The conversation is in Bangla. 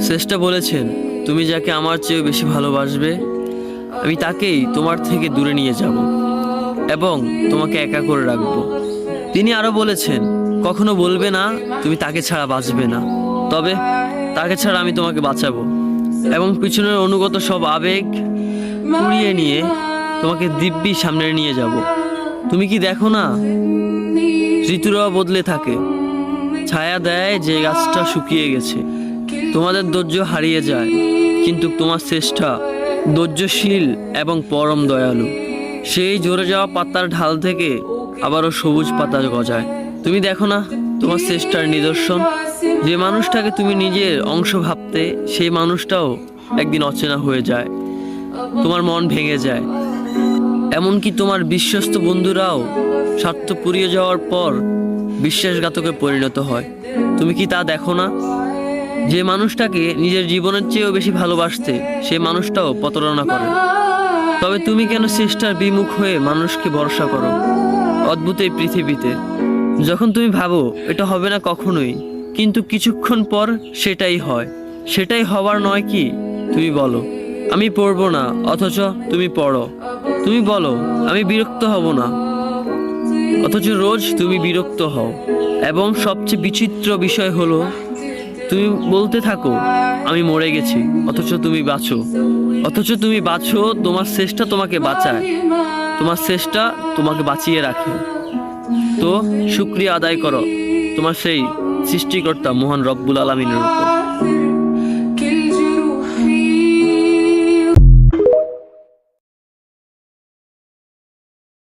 শ্রেষ্ঠ বলেছেন, তুমি যাকে আমার চেয়ে বেশি ভালোবাসবে আমি তাকেই তোমার থেকে দূরে নিয়ে যাব এবং তোমাকে একা করে রাখবো। তিনি আরো বলেছেন, কখনো বলবে না তুমি তাকে ছাড়া বাঁচবে না, তবে তাকে ছাড়া আমি তোমাকে বাঁচাবো এবং পিছনের অনুগত সব আবেগ কুড়িয়ে নিয়ে তোমাকে দিব্যি সামনে নিয়ে যাব। তুমি কি দেখো না, ঋতুরাও বদলে থাকে, ছায়া দেয় যে গাছটা শুকিয়ে গেছে। তোমাদের ধৈর্য হারিয়ে যায়, কিন্তু তোমার চেষ্টা ধৈর্যশীল এবং পরম দয়ালু। সেই ঝরে যাওয়া পাতার ঢাল থেকে আবারও সবুজ পাতা গজায়। তুমি দেখো না তোমার চেষ্টার নিদর্শন? যে মানুষটাকে তুমি নিজের অংশ ভাবতে, সেই মানুষটাও একদিন অচেনা হয়ে যায়, তোমার মন ভেঙে যায়। এমনকি তোমার বিশ্বস্ত বন্ধুরাও স্বার্থ পুড়িয়ে যাওয়ার পর বিশ্বাসঘাতকে পরিণত হয়। তুমি কি তা দেখো না? যে মানুষটাকে নিজের জীবনের চেয়েও বেশি ভালোবাসতে, সেই মানুষটাও প্রতারণা করে। তবে তুমি কেন চেষ্টার বিমুখ হয়ে মানুষকে ভরসা করো? অদ্ভুত এই পৃথিবীতে, যখন তুমি ভাবো এটা হবে না কখনোই, কিন্তু কিছুক্ষণ পর সেটাই হয়। সেটাই হবার নয় কি? তুমি বলো আমি পড়বো না, অথচ তুমি পড়ো। তুমি বলো আমি বিরক্ত হব না, অথচ রোজ তুমি বিরক্ত হও। এবং সবচেয়ে বিচিত্র বিষয় হলো, তুমি বলতে থাকো আমি মরে গেছি, অথচ তুমি বাঁচো। তোমার চেষ্টা তোমাকে বাঁচায়, তোমার চেষ্টা তোমাকে বাঁচিয়ে রাখে। তো শুকরিয়া আদায় করো তোমার সেই সৃষ্টিকর্তা মহান রব্বুল আলামিনের উপর।